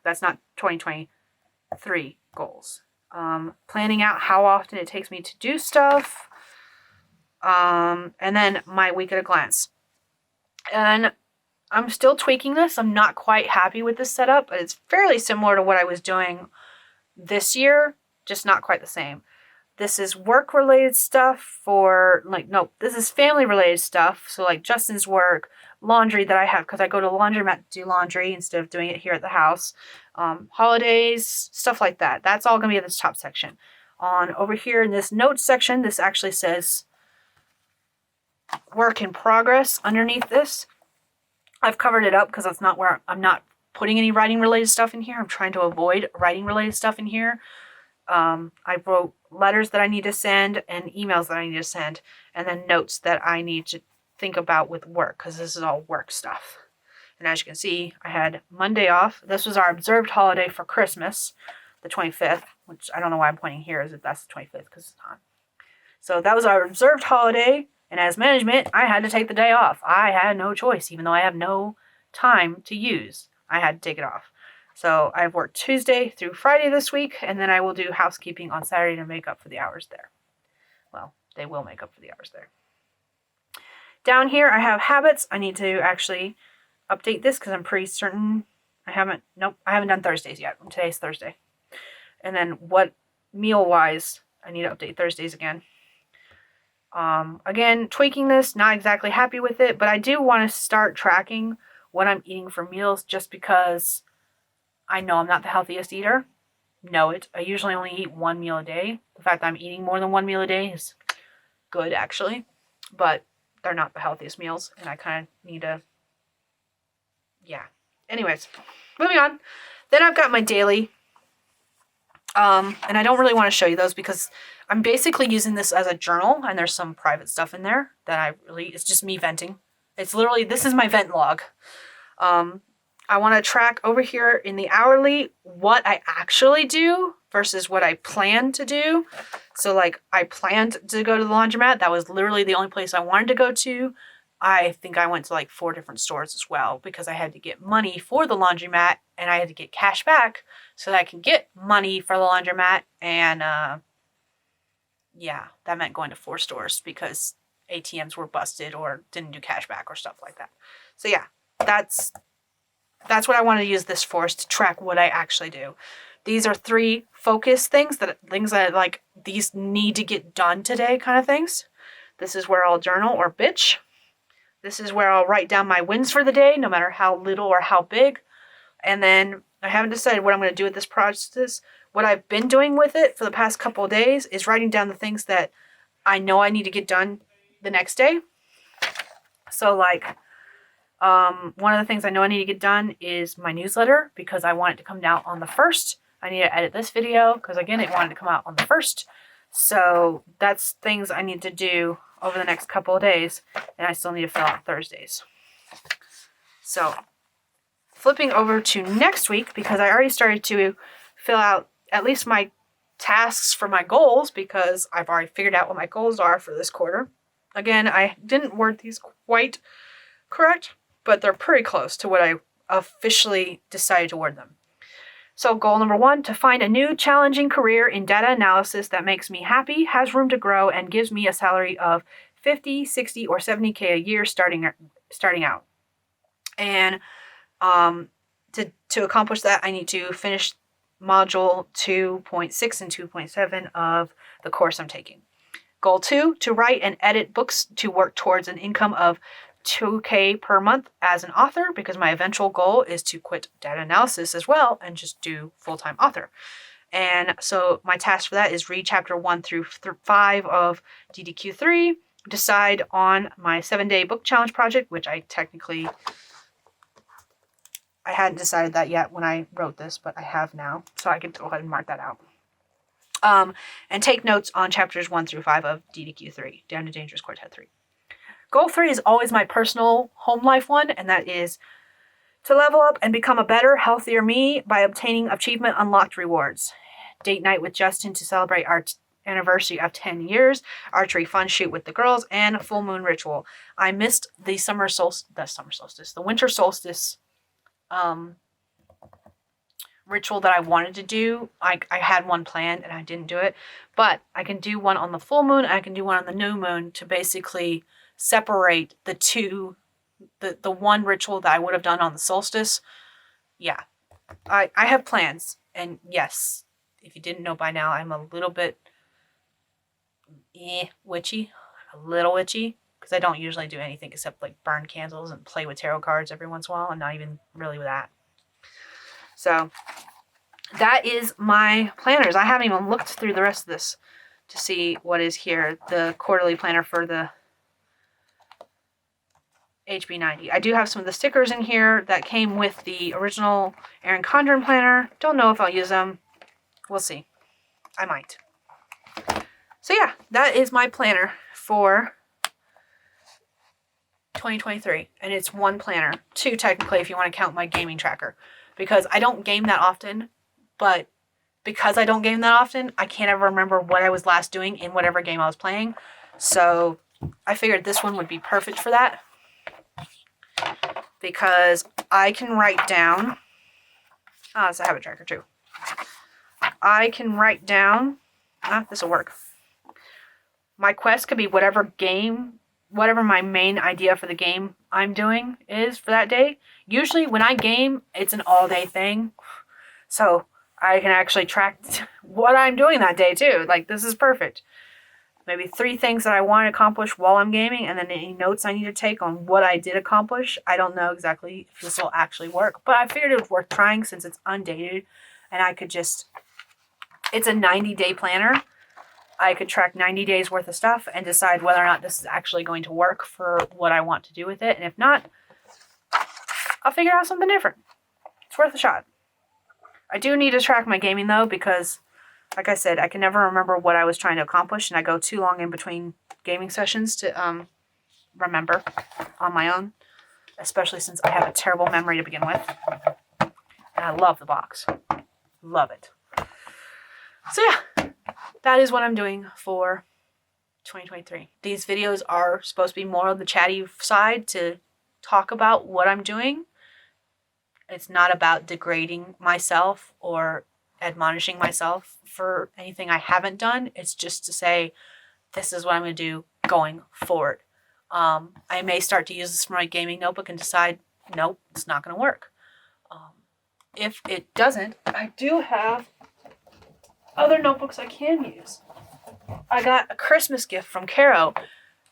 That's not 2023 goals. Planning out how often it takes me to do stuff. And then my week at a glance. And I'm still tweaking this. I'm not quite happy with this setup, but it's fairly similar to what I was doing this year, just not quite the same. This is work-related stuff for, like, no, this is family-related stuff. So, like, Justin's work, laundry that I have, because I go to the laundromat to do laundry instead of doing it here at the house. Holidays, stuff like that. That's all going to be in this top section. Over here in this notes section, this actually says work in progress underneath this. I've covered it up because that's not where I'm not putting any writing related stuff in here. I'm trying to avoid writing related stuff in here. I wrote letters that I need to send and emails that I need to send, and then notes that I need to think about with work, because this is all work stuff. And as you can see, I had Monday off. This was our observed holiday for Christmas, the 25th, which I don't know why I'm pointing here as if that's the 25th because it's not. So that was our observed holiday. And as management, I had to take the day off. I had no choice, even though I have no time to use. I had to take it off. So I've worked Tuesday through Friday this week, and then I will do housekeeping on Saturday to make up for the hours there. Well, they will make up for the hours there. Down here, I have habits. I need to actually update this because I'm pretty certain I haven't done Thursdays yet. Today's Thursday. And then what meal-wise, I need to update Thursdays again. Again, tweaking this, not exactly happy with it, but I do want to start tracking what I'm eating for meals just because I know I'm not the healthiest eater. Know it. I usually only eat one meal a day. The fact that I'm eating more than one meal a day is good, actually, but they're not the healthiest meals, and I kind of need to, yeah. Anyways, moving on. Then I've got my daily, and I don't really want to show you those because I'm basically using this as a journal, and there's some private stuff in there that it's just me venting. It's literally, this is my vent log. I want to track over here in the hourly what I actually do versus what I plan to do. So like I planned to go to the laundromat. That was literally the only place I wanted to go to. I think I went to like 4 different stores as well because I had to get money for the laundromat and I had to get cash back so that I can get money for the laundromat. And yeah, that meant going to 4 stores because ATMs were busted or didn't do cash back or stuff like that. So yeah, that's what I want to use this for, is to track what I actually do. These are 3 focus things that like, these need to get done today kind of things. This is where I'll journal or bitch. This is where I'll write down my wins for the day, no matter how little or how big. And then I haven't decided what I'm going to do with this process. What I've been doing with it for the past couple of days is writing down the things that I know I need to get done the next day. So like, one of the things I know I need to get done is my newsletter because I want it to come out on the 1st. I need to edit this video because again, it wanted to come out on the 1st. So that's things I need to do over the next couple of days, and I still need to fill out Thursdays. So flipping over to next week, because I already started to fill out at least my tasks for my goals because I've already figured out what my goals are for this quarter. Again, I didn't word these quite correct, but they're pretty close to what I officially decided to word them. So goal number 1, to find a new challenging career in data analysis that makes me happy, has room to grow, and gives me a salary of 50, 60, or 70K a year starting out. And to accomplish that, I need to finish module 2.6 and 2.7 of the course I'm taking. Goal 2, to write and edit books to work towards an income of $2,000 per month as an author because my eventual goal is to quit data analysis as well and just do full-time author. And so my task for that is read chapter 1 through 5 of DDQ3, decide on my 7-day book challenge project, which I hadn't decided that yet when I wrote this, but I have now, so I can go ahead and mark that out. And take notes on chapters 1 through 5 of DDQ3, Down to Dangerous Quartet 3. Goal 3 is always my personal home life one, and that is to level up and become a better, healthier me by obtaining achievement unlocked rewards. Date night with Justin to celebrate our anniversary of 10 years, archery fun shoot with the girls, and full moon ritual. I missed the winter solstice ritual that I wanted to do. I had one planned and I didn't do it, but I can do one on the full moon. I can do one on the new moon to basically separate the two, the one ritual that I would have done on the solstice. Yeah, I have plans, and yes, if you didn't know by now, I'm a little bit witchy, because I don't usually do anything except like burn candles and play with tarot cards every once in a while, and not even really with that. So that is my planners. I haven't even looked through the rest of this to see what is here. The quarterly planner for the HB90. I do have some of the stickers in here that came with the original Erin Condren planner. Don't know if I'll use them. We'll see. I might. So yeah, that is my planner for 2023. And it's one planner. Two technically if you want to count my gaming tracker. Because I don't game that often. But because I don't game that often, I can't ever remember what I was last doing in whatever game I was playing. So I figured this one would be perfect for that. Because I can write down, it's a habit tracker too. I can write down, this will work. My quest could be whatever my main idea for the game I'm doing is for that day. Usually when I game, it's an all day thing. So I can actually track what I'm doing that day too. Like, this is perfect. Maybe 3 things that I want to accomplish while I'm gaming, and then any notes I need to take on what I did accomplish. I don't know exactly if this will actually work, but I figured it was worth trying since it's undated, and I could just, it's a 90-day planner. I could track 90 days worth of stuff and decide whether or not this is actually going to work for what I want to do with it, and if not, I'll figure out something different. It's worth a shot. I do need to track my gaming though, because like I said, I can never remember what I was trying to accomplish, and I go too long in between gaming sessions to remember on my own, especially since I have a terrible memory to begin with. And I love the box. Love it. So yeah, that is what I'm doing for 2023. These videos are supposed to be more on the chatty side to talk about what I'm doing. It's not about degrading myself or admonishing myself for anything I haven't done. It's just to say, this is what I'm going to do going forward. I may start to use this for my gaming notebook and decide, nope, it's not going to work. If it doesn't, I do have other notebooks I can use. I got a Christmas gift from Carrow,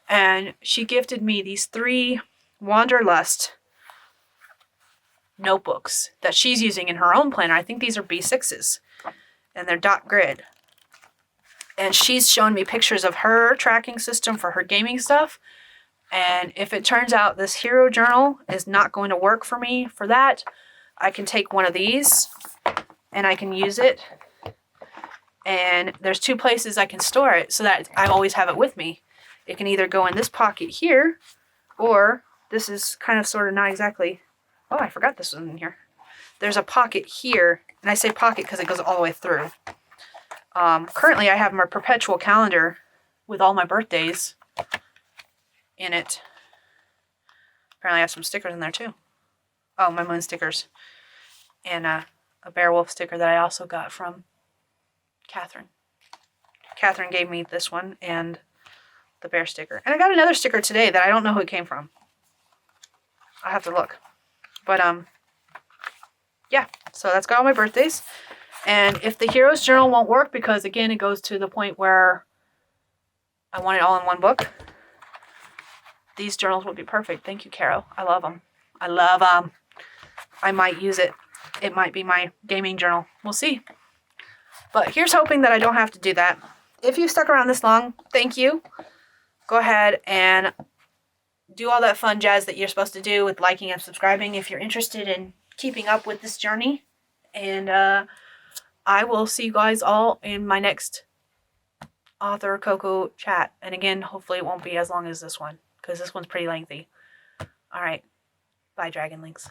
and she gifted me these 3 Wanderlust notebooks that she's using in her own planner. I think these are B6s, and they're dot grid. And she's shown me pictures of her tracking system for her gaming stuff. And if it turns out this hero journal is not going to work for me for that, I can take one of these and I can use it. And there's 2 places I can store it so that I always have it with me. It can either go in this pocket here, or this is kind of sort of not exactly. Oh, I forgot this was in here. There's a pocket here, and I say pocket because it goes all the way through. Currently, I have my perpetual calendar with all my birthdays in it. Apparently, I have some stickers in there too. Oh, my moon stickers. And a bear wolf sticker that I also got from Catherine. Catherine gave me this one and the bear sticker. And I got another sticker today that I don't know who it came from. I have to look. But, yeah, so that's got all my birthdays. And if the Heroes Journal won't work, because, again, it goes to the point where I want it all in one book, these journals would be perfect. Thank you, Carrow. I love them. I love them. I might use it. It might be my gaming journal. We'll see. But here's hoping that I don't have to do that. If you stuck around this long, thank you. Go ahead and do all that fun jazz that you're supposed to do with liking and subscribing if you're interested in keeping up with this journey. And I will see you guys all in my next Author Coco chat. And again, hopefully it won't be as long as this one, because this one's pretty lengthy. All right. Bye, Dragon Links.